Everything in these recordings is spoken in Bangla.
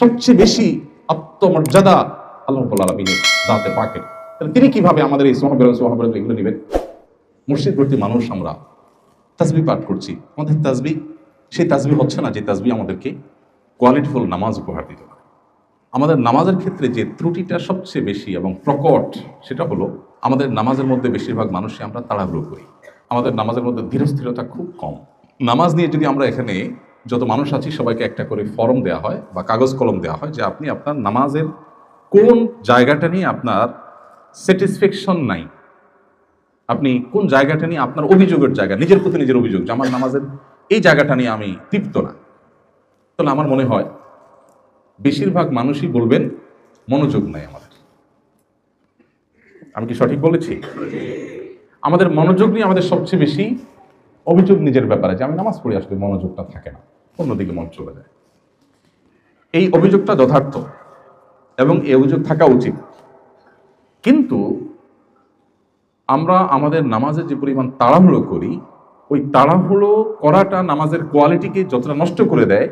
সবচেয়ে বেশি আত্মমর্যাদা আল্লাহ রাব্বুল আলামিনের জাতে পাকের। তাহলে তিনি কিভাবে আমাদের এই সোহাবত এগুলো নেবেন? মসজিদ ভর্তি মানুষ আমরা তাসবিহ পাঠ করছি, আমাদের তাসবিহ সেই তাসবিহ হচ্ছে না যে তাসবিহ আমাদেরকে কোয়ালিটিফুল নামাজ উপহার দিতে পারে। আমাদের নামাজের ক্ষেত্রে যে ত্রুটিটা সবচেয়ে বেশি এবং প্রকট, সেটা হলো আমাদের নামাজের মধ্যে বেশিরভাগ মানুষই আমরা তাড়াহুড়ো করি। আমাদের নামাজের মধ্যে ধীরস্থিরতা খুব কম। নামাজ নিয়ে যদি আমরা এখানে যত মানুষ আছি সবাইকে একটা করে ফর্ম দেওয়া হয় বা কাগজ কলম দেওয়া হয় যে আপনি আপনার নামাজের কোন জায়গাটা নিয়ে আপনার স্যাটিসফ্যাকশন নাই, আপনি কোন জায়গাটা নিয়ে আপনার অভিযোগের জায়গা, নিজের প্রতি নিজের অভিযোগ যে আমার নামাজের এই জায়গাটা নিয়ে আমি তৃপ্ত না, তাহলে আমার মনে হয় বেশিরভাগ মানুষই বলবেন মনোযোগ নাই আমাদের। আমি কি সঠিক বলেছি? আমাদের মনোযোগ নিয়ে আমাদের সবচেয়ে বেশি অভিযোগ নিজের ব্যাপারে, যে আমি নামাজ পড়ে আসলে মনোযোগটা থাকে না, অন্যদিকে মন চলে যায়। এই অভিযোগটা যথার্থ এবং এই অভিযোগ থাকা উচিত, কিন্তু আমরা আমাদের নামাজের যে পরিমাণ তাড়াহুড়ো করি, ওই তাড়াহুড়ো করাটা নামাজের কোয়ালিটিকে যতটা নষ্ট করে দেয়,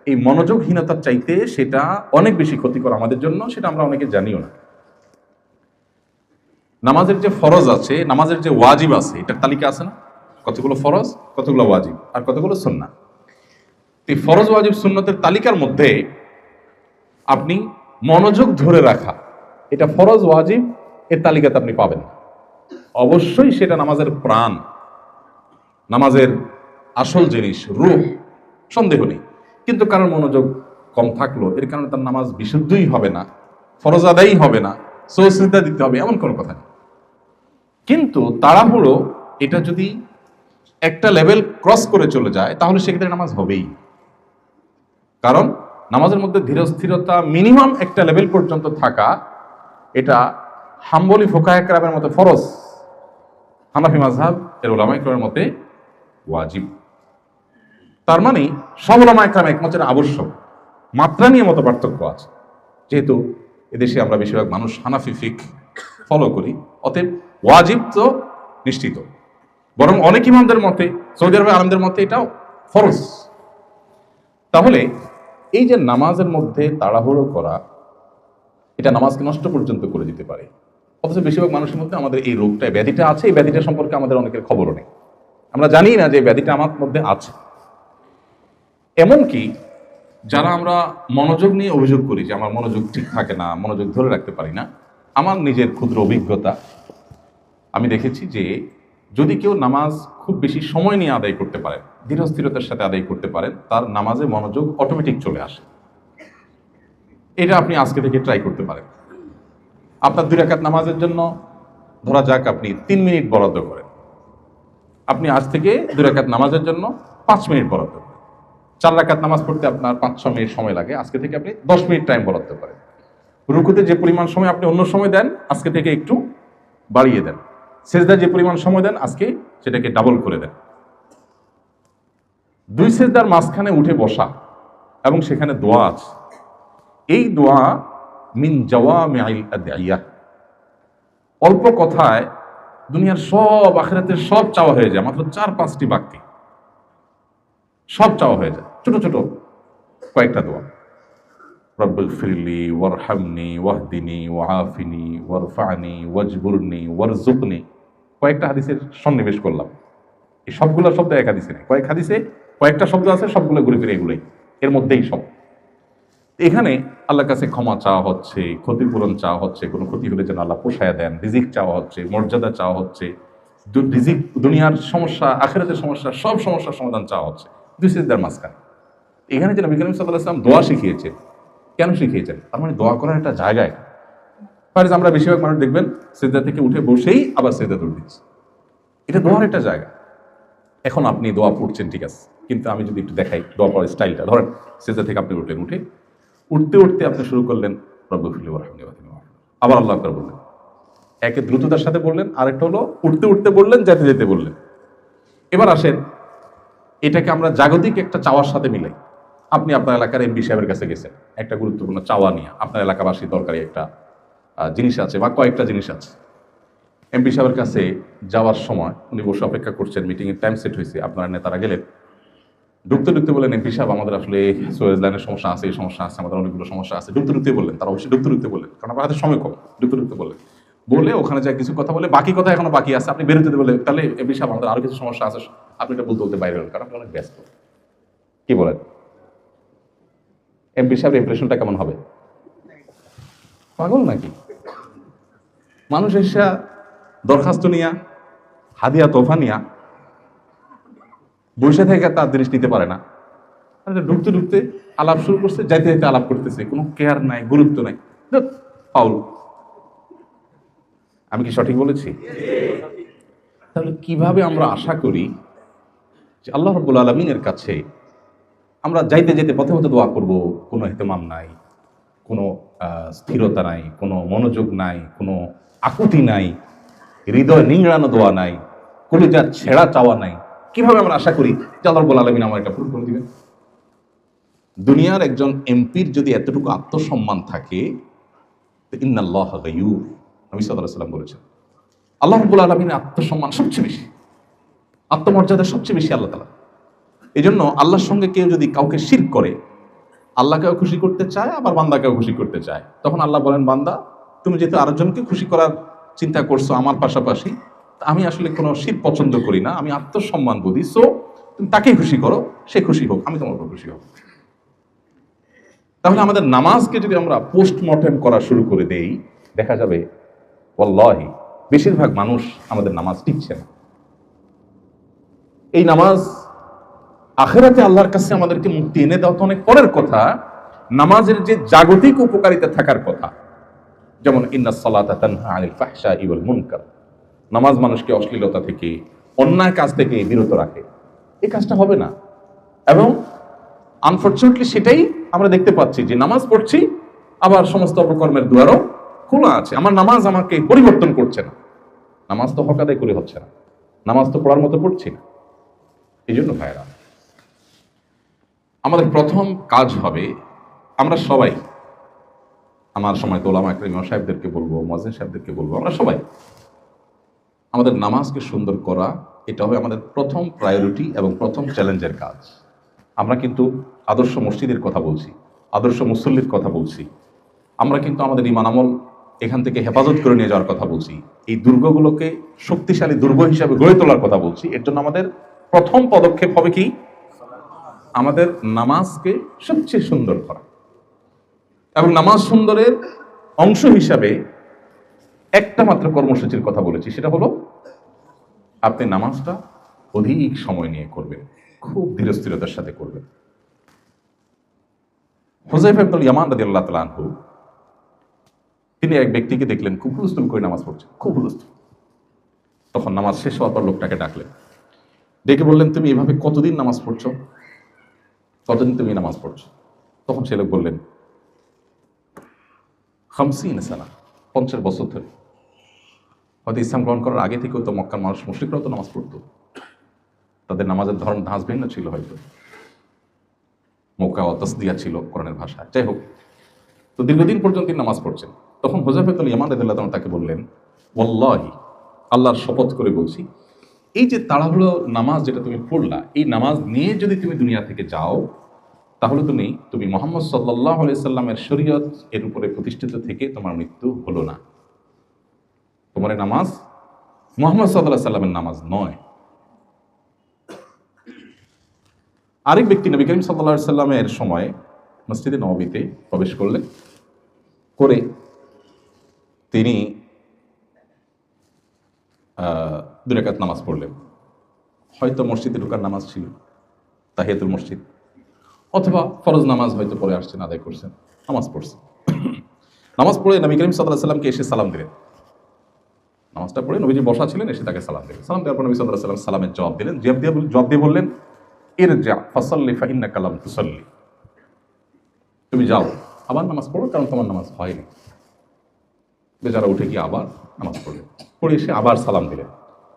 এই মনোযোগহীনতার চাইতে সেটা অনেক বেশি ক্ষতিকর আমাদের জন্য। সেটা আমরা অনেকে জানিও না। নামাজের যে ফরজ আছে, নামাজের যে ওয়াজিব আছে, এটার তালিকা আছে না? কতগুলো ফরজ, কতগুলো ওয়াজিব, আর কতগুলো সুন্নাহ। এই ফরজ ওয়াজিব সুন্নতের তালিকার মধ্যে আপনি মনোযোগ ধরে রাখা, এটা ফরজ ওয়াজিব এর তালিকাতে আপনি পাবেন। অবশ্যই সেটা নামাজের প্রাণ, নামাজের আসল জিনিস, রূহ, সন্দেহ নেই। কিন্তু কারণ মনোযোগ কম থাকলো, এর কারণে তার নামাজ বিশুদ্ধই হবে না, ফরজ আদায়ই হবে না, সজদা দিতে হবে, এমন কোনো কথা নেই। কিন্তু তাড়াহুড়ো এটা যদি একটা লেভেল ক্রস করে চলে যায়, তাহলে সেক্ষেত্রে নামাজ হবেই। কারণ নামাজের মধ্যে ধীরস্থিরতা মিনিমাম একটা লেভেল পর্যন্ত থাকা, এটা হাম্বলি ফুকাহে কেরামের মতে ফরজ, হানাফি মাযহাব এর উলামায়ে কেরামের মতে ওয়াজিব। তার মানে সব উলামায়ে কেরাম একমতের আবশ্যক। মাত্রা নিয়ে মত পার্থক্য আছে। যেহেতু এদেশে আমরা বেশিরভাগ মানুষ হানাফি ফিকহ ফলো করি, অতএব ওয়াজিব তো নিশ্চিত। বরং অনেক ইমামদের মতে, সৌদি আরবের আলেমদের মতে এটাও ফরজ। তাহলে এই যে নামাজের মধ্যে তাড়াহুড়ো করা, এটা নামাজকে নষ্ট পর্যন্ত করে দিতে পারে। অথচ বেশিরভাগ মানুষের মধ্যে আমাদের এই রোগটা, ব্যাধিটা আছে। এই ব্যাধিটা সম্পর্কে আমাদের অনেকের খবরও নেই, আমরা জানি না যে ব্যাধিটা আমার মধ্যে আছে। এমনকি যারা আমরা মনোযোগ নিয়ে অভিযোগ করি যে আমার মনোযোগ ঠিক থাকে না, মনোযোগ ধরে রাখতে পারি না, আমার নিজের ক্ষুদ্র অভিজ্ঞতা, আমি দেখেছি যে যদি কেউ নামাজ খুব বেশি সময় নিয়ে আদায় করতে পারেন, ধীরস্থিরতার সাথে আদায় করতে পারেন, তার নামাজে মনোযোগ অটোমেটিক চলে আসে। এটা আপনি আজকে থেকে ট্রাই করতে পারেন। আপনার 2 রাকাত নামাজের জন্য ধরা যাক আপনি 3 মিনিট বরাদ্দ করেন, আপনি আজ থেকে 2 রাকাত নামাজের জন্য 5 মিনিট বরাদ্দ করেন। 4 রাকাত নামাজ পড়তে আপনার 5-6 মিনিট সময় লাগে, আজকে থেকে আপনি 10 মিনিট টাইম বরাদ্দ করেন। রুকুতে যে পরিমাণ সময় আপনি অন্য সময় দেন, আজকে থেকে একটু বাড়িয়ে দেন। সেজদায় যে পরিমাণ সময় দেন, আজকে সেটাকে ডাবল করে দেন। 2 সেজদার মাঝখানে উঠে বসা এবং সেখানে দোয়া আছে। এই দোয়া মিন জাওয়ামিআল আদইয়া, অল্প কথায় দুনিয়ার সব, আখিরাতের সব চাওয়া হয়ে যায়, মাত্র 4-5টি বাক্যে সব চাওয়া হয়ে যায়। ছোট ছোট কয়েকটা দোয়া, রব্বিগফিরলি ওয়ারহামনি ওয়াহদিনি ওয়াআফিনি ওয়ারফা'নি ওয়াজবুরনি ওয়ারযুকনি। কয়েকটা হাদিসের সন্নিবেশ করলাম। এই সবগুলো শব্দ এক হাদিসে নেই, কয়েক হাদিসে কয়েকটা শব্দ আছে, সবগুলো ঘুরে ফিরে এগুলোই, এর মধ্যেই সব। এখানে আল্লাহর কাছে ক্ষমা চাওয়া হচ্ছে, ক্ষতিপূরণ চাওয়া হচ্ছে, কোনো ক্ষতি হলে যেন আল্লাহ পোষায় দেন, রিজিক চাওয়া হচ্ছে, মর্যাদা চাওয়া হচ্ছে, রিজিক, দুনিয়ার সমস্যা, আখিরাতের সমস্যা, সব সমস্যার সমাধান চাওয়া হচ্ছে 2 সিজদার মাঝখানে। এখানে যেন নবী করিম সাল্লাল্লাহু আলাইহি ওয়াসাল্লাম দোয়া শিখিয়েছেন। কেন শিখিয়েছেন? তার মানে দোয়া করার একটা জায়গায়। ফারিজ আমরা বেশিরভাগ মানুষ দেখবেন সিজদা থেকে উঠে বসেই আবার সিজদা দৌড় দিচ্ছে। এটা দোয়ার একটা জায়গা। এখন আপনি দোয়া পড়ছেন, ঠিক আছে, কিন্তু আমি যদি একটু দেখাই দোয়া পড়ার স্টাইলটা। ধরেন সিজদা থেকে আপনি উঠলেন, উঠতে উঠতে আপনি শুরু করলেন রব্বিগফিরলি ওয়ারহামনি ওয়াহদিনি, আবার আল্লাহু আকবার বললেন। একে দ্রুততার সাথে বললেন, আরেকটা হলো উঠতে উঠতে বললেন, যেতে যেতে বললেন। এবার আসেন, এটাকে আমরা জাগতিক একটা চাওয়ার সাথে মিলাই। আপনি আপনার এলাকার এমপি সাহেবের কাছে গেছেন একটা গুরুত্বপূর্ণ চাওয়া নিয়ে, আপনার এলাকাবাসী দরকারি একটা জিনিস আছে বা কয়েকটা জিনিস আছে। এমপি সাহেবের কাছে যাওয়ার সময় উনি বসে অপেক্ষা করছেন, মিটিংয়ের টাইম সেট হয়েছে, আপনারা নেতারা গেলেন। ঢুকতে ঢুকতে বললেন এমপি সাহেব আমাদের আসলে সুয়েজ লাইনের সমস্যা আছে, এই সমস্যা আছে, আমাদের অনেকগুলো সমস্যা আছে। ঢুকতে ঢুকতে বললেন, তারা অবশ্যই ঢুকতে ঢুকতে বললেন, কারণ আপনার হাতে সময় কম। ঢুকতে ঢুকতে বললেন, বলে ওখানে যা কিছু কথা বলে বাকি কথা এখনো বাকি আছে, আপনি বেরোতে বলে তাহলে এমপি সাহেব আমাদের আরো কিছু সমস্যা আছে, আপনি এটা বলতে বলতে বাইরে হলেন, কারণ আপনি অনেক ব্যস্ত। কি বলেন এমপি সাহেব ইমপ্রেশনটা কেমন হবে? পাগল নাকি? মানুষ এসে দরখাস্ত নিয়া, হাদিয়া তোফা নিয়া বসে থেকে তার জিনিস নিতে পারে না। ঢুকতে ঢুকতে আলাপ শুরু করছে, যাইতে যাইতে আলাপ করতেছে, কোনো কেয়ার নাই, গুরুত্ব নাই। ফাউল। আমি কি সঠিক বলেছি? তাহলে কিভাবে আমরা আশা করি যে আল্লাহ রাব্বুল আলামিনের কাছে আমরা যাইতে যেতে পথে পথে দোয়া করব, কোনো ইহতেমাম নাই, কোনো স্থিরতা নাই, কোনো মনোযোগ নাই, কোনো আকুতি নাই, হৃদয় নিংড়ানো দোয়া নাই, কলিজার ছেঁড়া চাওয়া নাই? কিভাবে আমরা আশা করি যে আল্লাহ রাব্বুল আলামিন আমার এটা পূরণ করে দিবেন? দুনিয়ার একজন এমপির যদি এতটুকু আত্মসম্মান থাকে, ইন্নাল্লাহা গায়ুর, নবী সাল্লাল্লাহু আলাইহি ওয়াসাল্লাম বলেছেন, আল্লাহ রাব্বুল আলামিনের আত্মসম্মান সবচেয়ে বেশি, আত্মমর্যাদা সবচেয়ে বেশি আল্লাহ তাআলা। এই জন্য আল্লাহর সঙ্গে কেউ যদি কাউকে শিরক করে, আল্লাহকেও খুশি করতে চায়, আবার বান্দাকেও খুশি করতে চায়, তখন আল্লাহ বলেন, বান্দা তুমি যেহেতু আরেকজনকে খুশি করার চিন্তা করছো আমার পাশাপাশি, আমি আসলে কোনো শিরক পছন্দ করি না, আমি আত্মসম্মান বুঝি, সো তুমি তাকেই খুশি করো, সে খুশি হোক, আমি তোমার উপর খুশি হব। তাহলে আমাদের নামাজকে যদি আমরা পোস্টমর্টেম করা শুরু করে দেই, দেখা যাবে ওয়াল্লাহি বেশিরভাগ মানুষ আমাদের নামাজ টিকছে না। এই নামাজ আখিরাতে আল্লাহর কাছে আমাদেরকে মুক্তি এনে দেওয়া তো অনেক পরের কথা, নামাজের যে জাগতিক উপকারিতা থাকার কথা, যেমন ইন্নাস সালাতা তানহা আনিল ফাহশাই ওয়াল মুনকার, নামাজ মানুষকে অশ্লীলতা থেকে, অন্যায় কাজ থেকে বিরত রাখে, এই কাজটা হবে না। এবং আনফরচুনেটলি সেটাই আমরা দেখতে পাচ্ছি যে নামাজ পড়ছি, আবার সমস্ত অপকর্মের দুয়ারও খোলা আছে। আমার নামাজ আমাকে পরিবর্তন করছে না, নামাজ তো হক আদায় করে হচ্ছে না, নামাজ তো পড়ার মতো পড়ছি না। এই জন্য ভাইরা, আমাদের প্রথম কাজ হবে, আমরা সবাই, আমার সময় তো ওলামা একরাম সাহেবদেরকে বলবো, মুয়াজ্জিন সাহেবদেরকে বলবো, আমরা সবাই আমাদের নামাজকে সুন্দর করা, এটা হবে আমাদের প্রথম প্রায়োরিটি এবং প্রথম চ্যালেঞ্জের কাজ। আমরা কিন্তু আদর্শ মসজিদের কথা বলছি, আদর্শ মুসল্লির কথা বলছি, আমরা কিন্তু আমাদের ইমান আমল এখান থেকে হেফাজত করে নিয়ে যাওয়ার কথা বলছি, এই দুর্গগুলোকে শক্তিশালী দুর্গ হিসাবে গড়ে তোলার কথা বলছি। এর জন্য আমাদের প্রথম পদক্ষেপ হবে কি? আমাদের নামাজকে সবচেয়ে সুন্দর করা। এবং নামাজ সুন্দরের অংশ হিসাবে একটা মাত্র কর্মসূচির কথা বলেছি, সেটা হলো আপনি নামাজটা অধিক সময় নিয়ে করবেন, খুব ধীরস্থিরতার সাথে করবেন। হুযায়ফা ইবনুল ইয়ামান রাদিয়াল্লাহু তাআলা আনহু, তিনি এক ব্যক্তিকে দেখলেন খুব হুলস্থুল করে নামাজ পড়ছে, খুব হুলস্থুল। তখন নামাজ শেষ হওয়ার পর লোকটাকে ডাকলেন, ডেকে বললেন, তুমি এভাবে কতদিন নামাজ পড়ছো? কতদিন তুমি নামাজ পড়ছো? তখন সে লোক বললেন, 50 সানা, 50 বছর ধরে। হয়তো ইসলাম গ্রহণ করার আগে থেকেও তো মক্কার মানুষ, মুশরিকরাও তো নামাজ পড়তো, তাদের নামাজের ধরন ধাঁচ ভিন্ন ছিল, হয়তো মক্কা তাসদিয়া ছিল কোরআনের ভাষা। যাই হোক, তো দীর্ঘদিন পর্যন্ত তিনি নামাজ পড়ছেন। তখন হুযায়ফা ইবনুল ইয়ামান রাদিয়াল্লাহু তাআলা তাকে বললেন, ওয়াল্লাহি, আল্লাহর শপথ করে বলছি, এই যে তাড়াহুড়ো নামাজ যেটা তুমি পড়লা, এই নামাজ নিয়ে যদি তুমি দুনিয়া থেকে যাও, তাহলে তুমি মুহাম্মদ সাল্লাল্লাহু আলাইহি সাল্লামের শরীয়ত এর উপরে প্রতিষ্ঠিত থেকে তোমার মৃত্যু হলো না। তোমার নামাজ মুহাম্মদ সাল্লাল্লাহু আলাইহি সাল্লামের নামাজ নয়। আরেক ব্যক্তি নবী করিম সাল্লাল্লাহু আলাইহি সাল্লামের সময় মসজিদে নববীতে প্রবেশ করলেন, করে তিনি 2 রাকাত নামাজ পড়লেন। হয়তো মসজিদে ঢোকার নামাজ ছিল, তাহিয়াতুল মসজিদ, অথবা ফরজ নামাজ হয়তো পড়ে আসছেন, আদায় করছেন, নামাজ পড়ছেন। নামাজ পড়ে নবী করিম সাল্লাল্লাহু আলাইহি সাল্লামকে এসে সালাম দিলেন। নামাজটা পড়ে নবীজি বসা ছিলেন, এসে তাকে সালাম দিলেন। সালাম দেওয়ার পর নবী সাল্লাল্লাহু আলাইহি সাল্লাম সালামের জবাব দিলেন। জবাব দিয়ে বললেন, ইরজা ফাসাল্লি ফাইন্নাকা লাম তুসাল্লি, তুমি যাও আবার নামাজ পড়ো, কারণ তোমার নামাজ হয়নি। বেচারা উঠে গিয়ে আবার নামাজ পড়লেন, পড়ে এসে আবার সালাম দিলেন।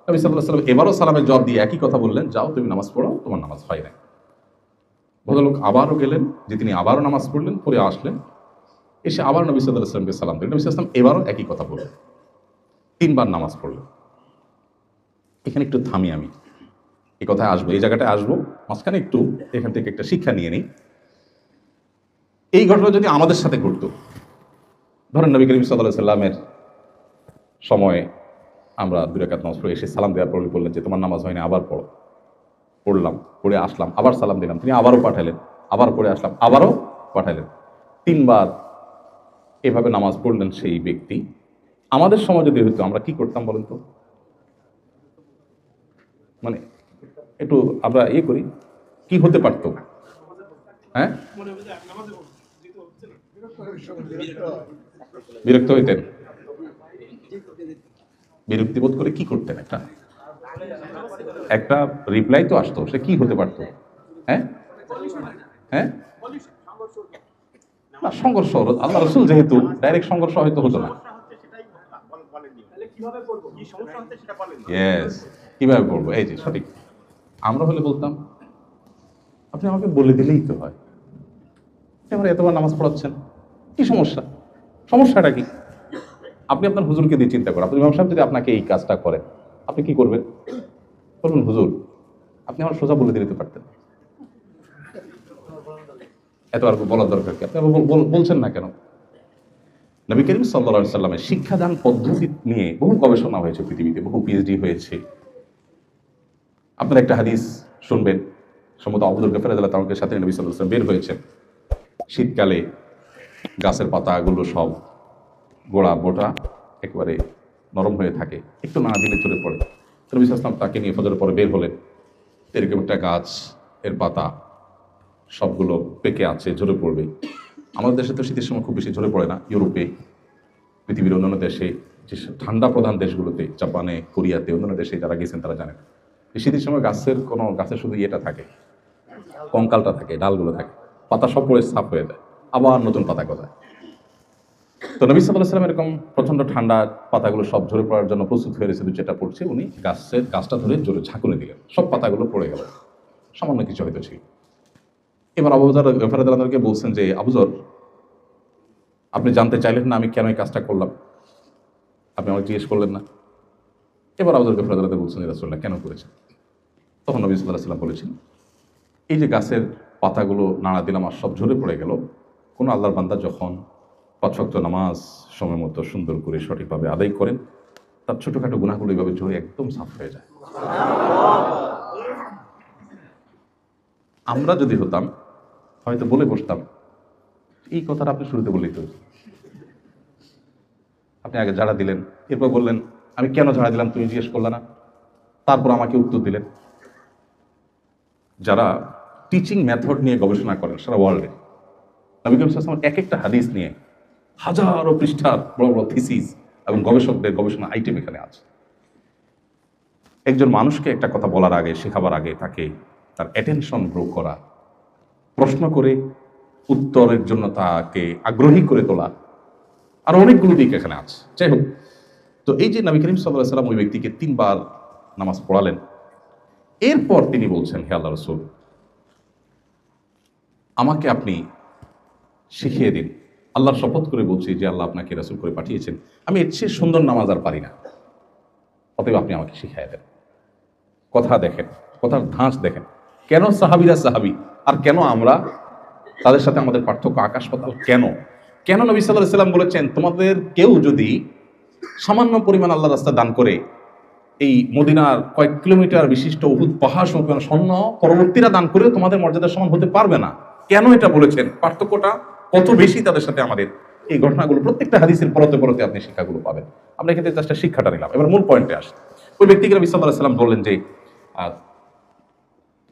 নবী সাল্লাল্লাহু আলাইহি সাল্লাম এবারও সালামের জবাব দিয়ে একই কথা বললেন, যাও তুমি নামাজ পড়ো, তোমার নামাজ হয় নাই। ভদ্রলোক আবারও গেলেন, যে তিনি আবারও নামাজ পড়লেন, পড়ে আসলেন, এসে আবার নবী সাল্লাল্লাহু আলাইহি সাল্লামকে সালাম দিলেন। নবী সাল্লাল্লাহু আলাইহি সাল্লাম এবারও একই কথা বললেন, 3 বার নামাজ পড়লেন। এখানে একটু থামি, আমি এই কথায় আসবো, এই জায়গাটায় আসবো। মাঝখানে একটু এখান থেকে একটা শিক্ষা নিয়ে নিই। এই ঘটনা যদি আমাদের সাথে ঘটতো, ধরেন নবী করিম সাল্লাল্লাহু আলাইহি সাল্লামের সময়ে আমরা 2 রাকাত নামাজ পড়ে এসে সালাম দেওয়ার পর বললেন যে তোমার নামাজ হয়নি, আবার পড়ো। পড়লাম, পড়ে আসলাম, আবার সালাম দিলাম, তিনি আবারও পাঠালেন, আবার পড়ে আসলাম, আবারও পাঠালেন, 3 বার এভাবে নামাজ পড়লেন সেই ব্যক্তি। আমাদের সময় যদি হইতো আমরা কি করতাম বলেন তো? মানে একটু আমরা করি, কি হতে পারতো? হ্যাঁ, বিরক্ত হইতেন, বিরক্তি বোধ করে কি করতেন? একটা একটা রিপ্লাই তো আসতো, সে কি হতে পারতো? হ্যাঁ হ্যাঁ, না সংঘর্ষ, আল্লাহ রসুল যেহেতু ডাইরেক্ট সংঘর্ষ হয়তো হতো না। ইয়েস, কিভাবে পড়বো, এই যে সঠিক। আমরা হলে বলতাম আপনি আমাকে বলে দিলেই তো হয়, আমার এতবার নামাজ পড়াচ্ছেন, কি সমস্যা, সমস্যাটা কি? আপনি আপনার হুজুরকে দিয়ে চিন্তা করেন, আপনি ইমাম সাহেব যদি আপনাকে এই কাজটা করেন, আপনি কি করবেন? বলুন হুজুর আপনি আমার সোজা বলে দিতে পারতেন, এত আর বলার দরকার কি? আপনি বলছেন না কেন? নবী করিম সাল্লাল্লাহু আলাইহি সাল্লামের শিক্ষাদান পদ্ধতি নিয়ে বহু গবেষণা হয়েছে পৃথিবীতে, বহু পিএইচডি হয়েছে। আপনারা একটা হাদিস শুনবেন, সম্ভবত আবু যর গফার রাদিয়াল্লাহু তাআলার সাথে নবী সাল্লাল্লাহু আলাইহি সাল্লাম বের হয়েছেন। শীতকালে গাছের পাতাগুলো সব গোড়া বোটা একেবারে নরম হয়ে থাকে, একটু না দিলে চলে পড়ে। নবী সাল্লাল্লাহু আলাইহি ওয়াসাল্লাম তাকে নিয়ে ফজরের পরে বের হলেন। এরকম একটা গাছ, এর পাতা সবগুলো পেকে আছে, ঝরে পড়বে। আমাদের দেশে তো শীতের সময় খুব বেশি ঝরে পড়ে না, ইউরোপে, পৃথিবীর অন্যান্য দেশে, যে ঠান্ডা প্রধান দেশগুলোতে, জাপানে, কোরিয়াতে, অন্যান্য দেশে যারা গেছেন তারা জানেন এই শীতের সময় গাছের শুধু ইয়েটা থাকে, কঙ্কালটা থাকে, ডালগুলো থাকে, পাতা সব পড়ে সাফ হয়ে যায়, আবার নতুন পাতা গজায়। তো নবী সাল্লাল্লাহু আলাইহি ওয়াসাল্লাম এরকম প্রচন্ড ঠান্ডা, পাতাগুলো সব ঝরে পড়ার জন্য প্রস্তুত হয়ে রয়েছে, যেটা পড়ছে, উনি গাছটা ধরে জোরে ঝাঁকুনি দিলেন, সব পাতাগুলো পড়ে গেল, সামান্য কিছু হয়তো ছিল। এবার আবু যর গফার রাদিয়াল্লাহু তাআলাকে বলছেন যে আবু যর, আপনি জানতে চাইলেন না আমি কেন এই কাজটা করলাম? আপনি আমাকে জিজ্ঞেস করলেন না? এবার আবু যর গফার রাদিয়াল্লাহু তাআলা বলছেন যে রাসূলুল্লাহ কেন করেছেন? তখন নবী সাল্লাল্লাহু আলাইহি ওয়াসাল্লাম বলেছেন, এই যে গাছের পাতাগুলো নাড়া দিলাম আর সব ঝরে পড়ে গেল, কোনো আল্লাহর বান্দা যখন 5 ওয়াক্ত নামাজ সময় মতো সুন্দর করে সঠিকভাবে আদায় করেন, তার ছোটখাটো গুনাহগুলো এইভাবে ঝরে একদম সাফ হয়ে যায়। আমরা যদি হতাম হয়তো বলে বসতাম, এই কথাটা আপনি শুরুতে বললেই তো, আপনি আগে ঝাড়া দিলেন, এরপর বললেন আমি কেন ঝাড়া দিলাম তুমি জিজ্ঞেস করলে না, তারপর আমাকে উত্তর দিলেন। যারা টিচিং মেথড নিয়ে গবেষণা করেন সারা ওয়ার্ল্ডে, নবী করিম সাল্লাল্লাহু আলাইহি ওয়াসাল্লাম এক একটা হাদিস নিয়ে হাজারো পৃষ্ঠার বড় বড় থিসিস এবং গবেষকদের গবেষণা আইটেম এখানে আছে। একজন মানুষকে একটা কথা বলার আগে, শেখাবার আগে তাকে তার অ্যাটেনশন গ্রো করা, প্রশ্ন করে উত্তরের জন্য তাকে আগ্রহী করে তোলা, আর অনেকগুলো দিক এখানে আছে। যাই হোক, তো এই যে নবী করিম সাল্লাল্লাহু আলাইহি ওয়াসাল্লাম ওই ব্যক্তিকে 3 বার নামাজ পড়ালেন, এরপর তিনি বলছেন হে আল্লাহ রাসূল, আমাকে আপনি শিখিয়ে দিন, আল্লাহর শপথ করে বলছি যে আল্লাহ আপনাকে রাসূল করে পাঠিয়েছেন, আমি এর চেয়ে সুন্দর নামাজ আর পারি না, অতএব আপনি আমাকে শিখিয়ে দেন। কথা দেখেন, কথার ধাঁচ দেখেন, কেন সাহাবীরা সাহাবী আর কেন আমরা, তাদের সাথে আমাদের পার্থক্য আকাশ পাতাল। কেন কেন নবী সাল্লাল্লাহু আলাইহি ওয়াসাল্লাম বলেছেন তোমাদের কেউ যদি সামান্য পরিমাণ আল্লাহর রাস্তা দান করে, এই মদিনার কয়েক কিলোমিটার বিশিষ্ট উহুদ পাহাড় সমপরিমাণ স্বর্ণ পরবর্তীরা দান করে তোমাদের মর্যাদার সমান হতে পারবে না। কেন এটা বলেছেন, পার্থক্যটা কত বেশি তাদের সাথে আমাদের, এই ঘটনাগুলো প্রত্যেকটা হাদিসের পরতে পরতে আপনি শিক্ষাগুলো পাবেন। আমরা এক্ষেত্রে জাস্ট শিক্ষাটা নিলাম, এবার মূল পয়েন্টে আসি। ওই ব্যক্তিকে নবী সাল্লাল্লাহু আলাইহি ওয়াসাল্লাম বললেন যে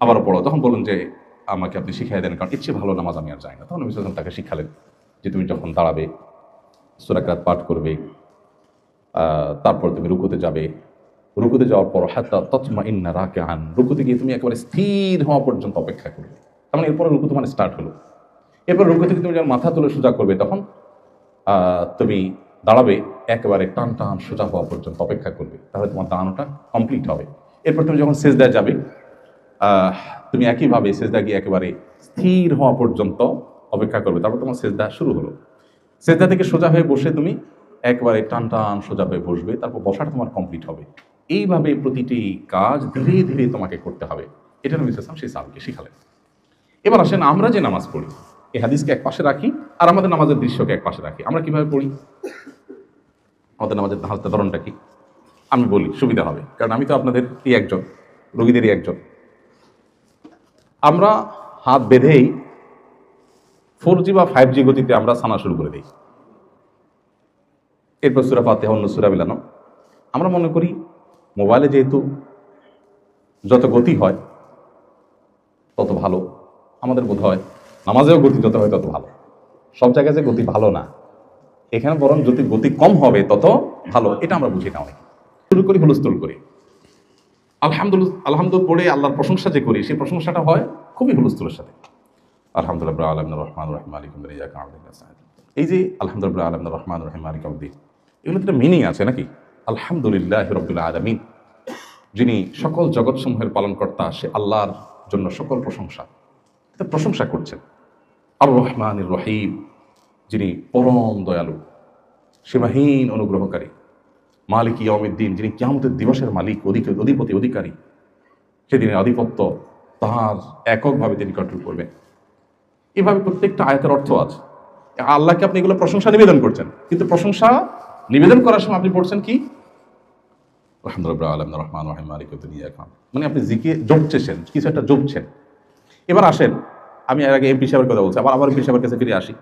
আবারও পড়ো, তখন বললেন যে আমাকে আপনি শিখিয়ে দেন, কারণ এর চেয়ে ভালো নামাজ আমি আর যাই না। তখন নবী সাল্লাল্লাহু আলাইহি ওয়াসাল্লাম তাকে শিখালেন যে তুমি যখন দাঁড়াবে সূরা কিরাত পাঠ করবে, তারপর তুমি রুকুতে যাবে, রুকুতে যাওয়ার পর হাত্তা তাতমাইন্না রাকিআন, রুকুতে গিয়ে তুমি একেবারে স্থির হওয়া পর্যন্ত অপেক্ষা করবে। তার মানে এরপরে রুকু তোমার স্টার্ট হলো। এরপর রুকু থেকে তুমি যখন মাথা তুলে সোজা করবে, তখন তুমি দাঁড়াবে, একেবারে টান টান সোজা হওয়া পর্যন্ত অপেক্ষা করবে, তাহলে তোমার দাঁড়ানোটা কমপ্লিট হবে। এরপর তুমি যখন সেজদায় যাবে, তুমি একইভাবে সেজদা গিয়ে একেবারে স্থির হওয়া পর্যন্ত অপেক্ষা করবে, তারপর তোমার সেজদা শুরু হলো। সেজদা থেকে সোজা হয়ে বসে তুমি একবারে টান টান সোজা হয়ে বসবে, তারপর বসাটা তোমার কমপ্লিট হবে। এইভাবে প্রতিটি কাজ ধীরে ধীরে তোমাকে করতে হবে। এটা নবী সাল্লাল্লাহু আলাইহি ওয়াসাল্লাম সেই সাহাবীকে শিখালেন। এবার আসেন আমরা যে নামাজ পড়ি, এই হাদিসকে এক পাশে রাখি আর আমাদের নামাজের দৃশ্যকে এক পাশে রাখি। আমরা কিভাবে পড়ি? আমাদের নামাজের হালতা ধরনটা কি আমি বলি, সুবিধা হবে, কারণ আমি তো আপনাদের এই একজন, রোগীদেরই একজন। আমরা হাত বেঁধেই 4G বা 5G গতিতে আমরা সানা শুরু করে দিই। এরপর সূরা ফাতিহা, অন্য সূরা মিলানো। আমরা মনে করি মোবাইলে যেহেতু যত গতি হয় তত ভালো, আমাদের বোধ হয় নামাজেও গতি যত হয় তত ভালো। সব জায়গায় যে গতি ভালো না, এখানে বরং যদি গতি কম হবে তত ভালো, এটা আমরা বুঝি না। অনেক শুরু করি হুলস্থুল করি, আলহামদুলিল্লাহ পড়ে আল্লাহর প্রশংসা যে করি, সেই প্রশংসাটা হয় খুবই হুলস্থুলের সাথে। আলহামদুলিল্লাহ আলামিন রহমান রহিম মালিক ইয়াউমিদ্দিন ইয়াকা না'বুদু ওয়া ইয়াকা নাস্তাঈন। এই যে আলহামদুলিল্লাহ আলামিন রহমান রহিম মালিক ইয়াউমিদ্দিন, এগুলো তো একটা মিনিং আছে নাকি? আলহামদুলিল্লাহি রাব্বিল আলামিন, যিনি সকল জগৎসমূহের পালনকর্তা, সে আল্লাহর জন্য সকল প্রশংসা, এটা প্রশংসা করছেন। আর রহমানির রহিম, যিনি পরম দয়ালু, সীমাহীন অনুগ্রহকারী। মালিক ইয়াউমিদ্দিন, যিনি কিয়ামতের দিবসের মালিক, অধিপতি, অধিকারী। সেদিনের আধিপত্য তাহার এককভাবে তিনি কন্ট্রোল করবেন। এভাবে প্রত্যেকটা আয়াতের অর্থ আছে। আল্লাহকে আপনি এগুলো প্রশংসা নিবেদন করছেন, কিন্তু প্রশংসা নিবেদন করার সময় আপনি পড়ছেন কি? আলহামদুলিল্লাহ আলামিন রহমান রহিম মালিক ইয়াউমিদ্দিন ইয়াকা, মানে আপনি জিকে জপছেন, কিছু একটা জপছেন। এবার আসেন, আমি এর আগে এমপি সাহেবের কথা বলছি, আবার এমপি সাহেবের কাছে ফিরে আসি।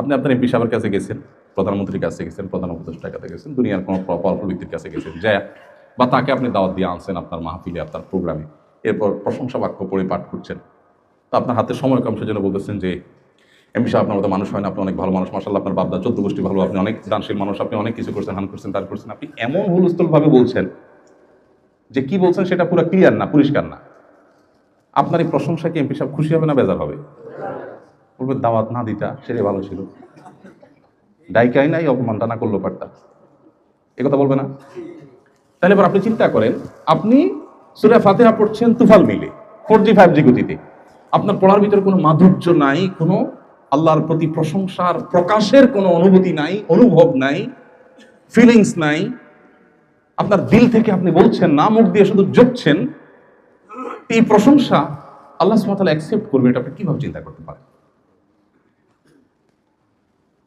আপনি আপনার এমপি সাহেবের কাছে গেছেন, প্রধানমন্ত্রীর কাছে গেছেন, প্রধান উপদেষ্টার কাছে গেছেন, দুনিয়ার কোনো পাওয়ারফুল ব্যক্তির কাছে গেছেন, যায় বা তাকে আপনি দাওয়াত দিয়ে আনছেন আপনার মাহফিলে, আপনার প্রোগ্রামে। এরপর প্রশংসা বাক্য পড়ে পাঠ করছেন। তো আপনার হাতে সময় কম, সেজন্য বলতেছেন যে এমপি সাহেব আপনার মতো মানুষ হয় না, আপনি অনেক ভালো মানুষ, মাশাআল্লাহ আপনার বাপদা 14 গোষ্ঠী ভালো, আপনি অনেক দানশীল মানুষ, আপনি অনেক কিছু করছেন, হান করছেন, তার করছেন। আপনি এমন হুলস্থুলভাবে বলছেন যে কি বলছেন সেটা পুরো ক্লিয়ার না, পরিষ্কার না। আপনার এই প্রশংসাকে এমপি সাহেব খুশি হবে না বেজার হবে? বলবে দাওয়াত না দিতা সেটাই ভালো ছিল, ডাইকাই নাই, অপমানটা না করলেও পারতাম, একথা বলবে না? তাহলে এবার আপনি চিন্তা করেন, আপনি সূরা ফাতিহা পড়ছেন তুফাল মিলে 4G 5G গতিতে, আপনার পড়ার ভিতরে কোনো মাধুর্য নাই, কোনো আল্লাহর প্রতি প্রশংসার প্রকাশের কোনো অনুভূতি নাই, অনুভব নাই, ফিলিংস নাই, আপনার দিল থেকে আপনি বলছেন না, মুখ দিয়ে শুধু জপছেন। এই প্রশংসা আল্লাহ সুবহানাহু ওয়া তাআলা অ্যাকসেপ্ট করবে, এটা আপনি কিভাবে চিন্তা করতে পারেন?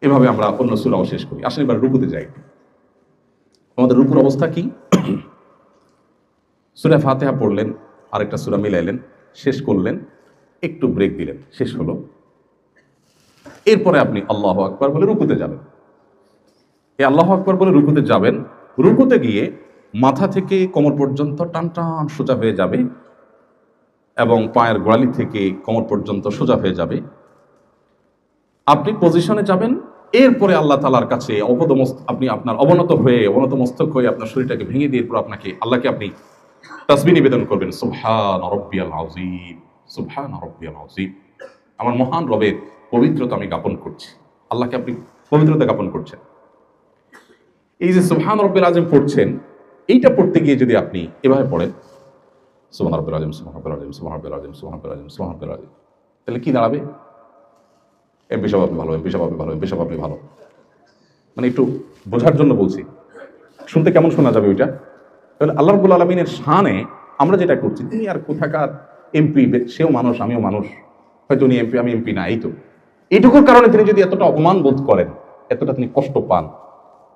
এভাবে আমরা অন্য সূরাও শেষ করি। আসলে এবার রুকুতে যাই। আমাদের রুকুর অবস্থা কি? সূরা ফাতিহা পড়লেন, আরেকটা সূরা মিলাইলেন, শেষ করলেন, একটু ব্রেক দিলেন, শেষ হলো। এরপরে আপনি আল্লাহু আকবার বলে রুকুতে যাবেন। এই আল্লাহু আকবার বলে রুকুতে যাবেন। রুকুতে গিয়ে মাথা থেকে কোমর পর্যন্ত টান টান সোজা হয়ে যাবে এবং পায়ের গোড়ালি থেকে কোমর পর্যন্ত সোজা হয়ে যাবে। আপনি পজিশনে যাবেন। এরপরে আল্লাহ তাআলার কাছে আপনি আপনার অবনত মস্তক হয়ে আপনার শরীরটাকে ভেঙে দিয়ে পুরো আল্লাহকে আপনি তাসবিহ নিবেদন করবেন, সুবহান রাব্বিয়াল আযীম, সুবহান রাব্বিয়াল আযীম। আমার মহান রবের পবিত্রতা আমি জ্ঞাপন করছি। আল্লাহকে আপনি পবিত্রতা জ্ঞাপন করছেন। এই যে সুবহান রাব্বিয়াল আযীম পড়ছেন, এইটা পড়তে গিয়ে যদি আপনি এভাবে পড়েন, সুবহান রাব্বিয়াল আযীম, সুবহান রাব্বিয়াল আযীম, সুবহান রাব্বিয়াল আযীম, সুবহান রাব্বিয়াল আযীম, সুবহান রাব্বিয়াল আযীম, তাহলে কি দাঁড়াবে? এমপি সাহেব আপনি ভালো, এমপি সাহেব আপনি ভালো, এমপি সাহেব আপনি ভালো। মানে একটু বোঝার জন্য বলছি, শুনতে কেমন শোনা যাবে ওইটা? তাহলে আল্লাহ রাব্বুল আলামিনের শানে আমরা যেটা করছি, তিনি আর কোথাকার এমপি, সেও মানুষ আমিও মানুষ, হয়তো উনি এমপি আমি এমপি না, এই তো এইটুকুর কারণে তিনি যদি এতটা অপমান বোধ করেন, এতটা তিনি কষ্ট পান,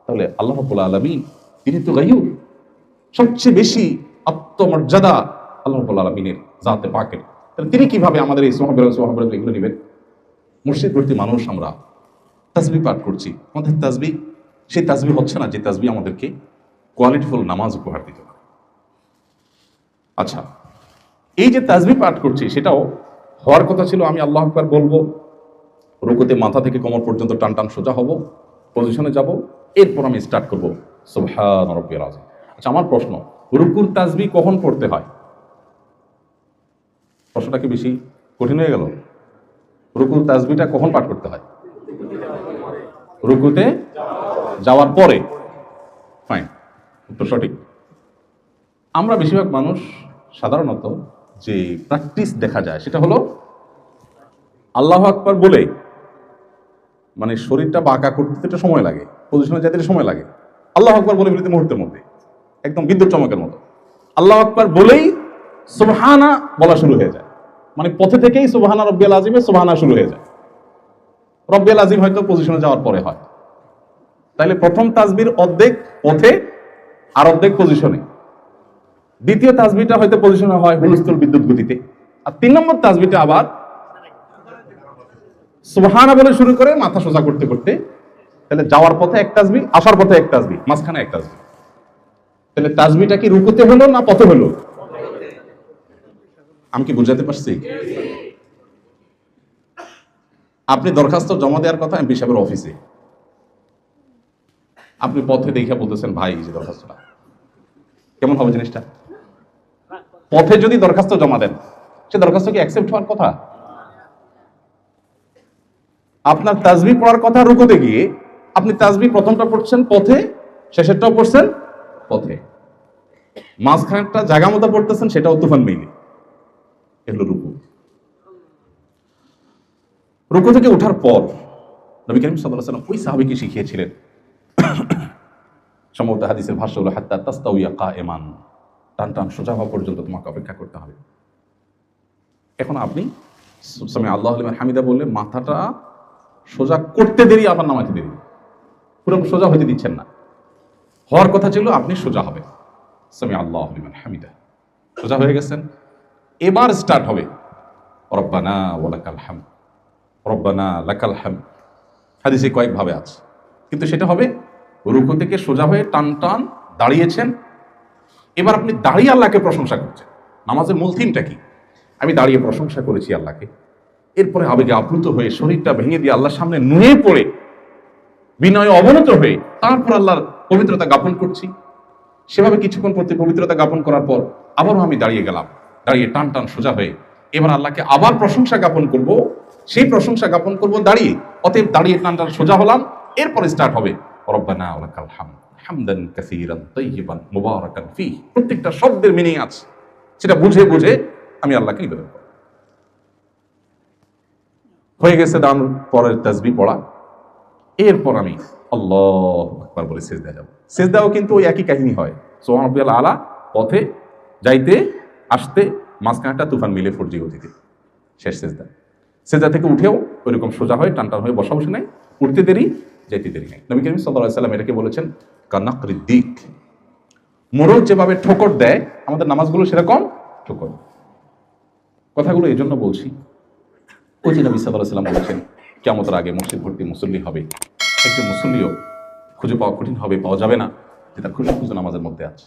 তাহলে আল্লাহ রাব্বুল আলামিন তিনি তো গায়ুব, সবচেয়ে বেশি আত্মমর্যাদা আল্লাহ রাব্বুল আলামিনের জাতে পাকের। তাহলে তিনি কিভাবে আমাদের এই সুবহানাল্লাহ এগুলো নেবেন? মসজিদ ভর্তি মানুষ আমরা তাসবিহ পাঠ করছি, আমাদের তাসবিহ সেই তাসবিহ হচ্ছে না যে তাসবিহ আমাদেরকে কোয়ালিটিফুল নামাজ উপহার দিতে পারে। আচ্ছা, এই যে তাসবিহ পাঠ করছি সেটাও হওয়ার কথা ছিল আমি আল্লাহু আকবার বলবো, রুকুতে মাথা থেকে কোমর পর্যন্ত টান টান সোজা হব, পজিশনে যাব, এরপর আমি স্টার্ট করব সুবহান রাব্বিয়াল আযীম। আচ্ছা, আমার প্রশ্ন, রুকুর তাসবিহ কখন পড়তে হয়? প্রশ্নটা কি বেশি কঠিন হয়ে গেল? রুকুর তাসবিহটা কখন পাঠ করতে হয়? রুকুতে যাওয়ার পরে। ফাইন, উত্তর সঠিক। আমরা বেশিরভাগ মানুষ সাধারণত যে প্র্যাকটিস দেখা যায় সেটা হলো আল্লাহু আকবার বলে, মানে শরীরটা বাঁকা করতে একটা সময় লাগে, পজিশনে যেতে সময় লাগে, আল্লাহু আকবার বলে ফেলতে মুহূর্তের মধ্যে, একদম বিদ্যুৎ চমকের মতো। আল্লাহু আকবার বলেই সুবহানা বলা শুরু হয়ে যায়, মানে পথে থেকেই সুবহানা রব্বিয়াল আযিমে সুবহানা শুরু হয়ে যায়। রব্বিয়াল আযিম হয়তো পজিশনে যাওয়ার পরে হয়, তাহলে প্রথম তাসবির অর্ধেক পথে আর অর্ধেক পজিশনে, দ্বিতীয় তাসবিটা হয়তো পজিশনে হয় হুলস্থুল বিদ্যুৎ গতিতে, আর 3 নম্বর তাসবিটা আবার সুবহানা বলে শুরু করে মাথা সোজা করতে করতে, তাহলে যাওয়ার পথে এক তাসবি, আসার পথে এক তাসবি, মাঝখানে এক তাসবি। তাহলে তাসবিটা কি রুকুতে হলো না পথে হলো? আমি কি বুঝাতে পারছি? আপনি দরখাস্ত জমা দেওয়ার কথা এমপি সাহেবের অফিসে, আপনি পথে দেখে বলতেছেন ভাই এই যে দরখাস্তটা, কেমন হবে জিনিসটা? পথে যদি দরখাস্ত জমা দেন, সে দরখাস্ত কি অ্যাকসেপ্ট হওয়ার কথা? আপনার তাসবিহ পড়ার কথা রুকুতে গিয়ে, আপনি তাসবিহ প্রথমটা পড়ছেন পথে, শেষেরটাও পড়ছেন পথে, মাঝখানেরটা জায়গা মতো পড়তেছেন, সেটাও তুফান মেইলে, এগুলো রুকু। রুকু থেকে ওঠার পর নবী করিম সাল্লাল্লাহু আলাইহি ওয়াসাল্লাম ওই সাহাবীকে শিখিয়েছিলেন, সম্ভবত হাদিসের ভাষ্য হলো হাত্তা তাস্তাউইয়া কায়েমান, টান টান সোজা হওয়া পর্যন্ত তোমাকে অপেক্ষা করতে হবে। এখন আপনি সামি আল্লাহু লিমান হামিদা বললে মাথাটা সোজা করতে দেরি, আবার নামাতে দেরি, পুরো সোজা হইতে দিচ্ছেন না। হওয়ার কথা ছিল আপনি সোজা হবে, সামি আল্লাহু লিমান হামিদা, সোজা হয়ে গেছেন। এবার স্টার্ট হবে রব্বানা ওয়া লাকাল হামদ, রব্বানা লাকাল হামদ। হাদিসে কয়েকভাবে আছে, কিন্তু সেটা হবে রুকু থেকে সোজা হয়ে টান টান দাঁড়িয়েছেন। এবার আপনি দাঁড়িয়ে আল্লাহকে প্রশংসা করছেন। নামাজের মূল থিমটা কি? আমি দাঁড়িয়ে প্রশংসা করেছি আল্লাহকে, এরপরে আবেগে আপ্লুত হয়ে শরীরটা ভেঙে দিয়ে আল্লাহর সামনে নুয়ে পড়ে বিনয়ে অবনত হয়ে তারপর আল্লাহর পবিত্রতা জ্ঞাপন করছি। সেভাবে কিছুক্ষণ প্রতি পবিত্রতা জ্ঞাপন করার পর আবারও আমি দাঁড়িয়ে গেলাম, দাঁড়িয়ে টান টান সোজা হয়ে এবার আল্লাহকে আবার প্রশংসা জ্ঞাপন করব, সেই প্রশংসা জ্ঞাপন করব দাঁড়িয়ে। অতএব দাঁড়িয়ে টান টান সোজা হলাম, এরপরে স্টার্ট হবে রব্বানা ওয়া লাকাল হামদ হামদান কাসীরান তাইয়িবান মুবারাকান ফীহ। প্রত্যেকটা শব্দের মিনিং আছে, সেটা বুঝে বুঝে আমি আল্লাহকে ইবাদত করব। হয়ে গেছে দান পরের তাসবিহ পড়া, এরপর আমি আল্লাহু আকবার বলে সিজদা যাব। সিজদাও কিন্তু ওই একই কাহিনী হয়, সুবহান রাব্বিয়াল আলা পথে যাইতে আসতে, মাঝখানটা তুফান মিলে 4G গতিতে, শেষ সিজদা। সিজদা থেকে উঠেও ওইরকম সোজা হয়ে টান টান হয়ে বসা বসে নাই, উঠতে দেরি যাইতে দেরি নাই। নবী করিম সাল্লাল্লাহু আলাইহি সাল্লাম এটাকে বলেছেন কানাকরিদ দিক, মোরগ যেভাবে ঠোকর দেয় আমাদের নামাজগুলো সেরকম ঠোকর। কথাগুলো এই জন্য বলছি, ওই যে নবী সাল্লাল্লাহু আলাইহি সাল্লাম বলেছেন কিয়ামতের আগে মসজিদ ভর্তি মুসল্লি হবে, একজন মুসল্লিও খুঁজে পাওয়া কঠিন হবে, পাওয়া যাবে না যে তার খুশু খুশু নামাজের মধ্যে আছে।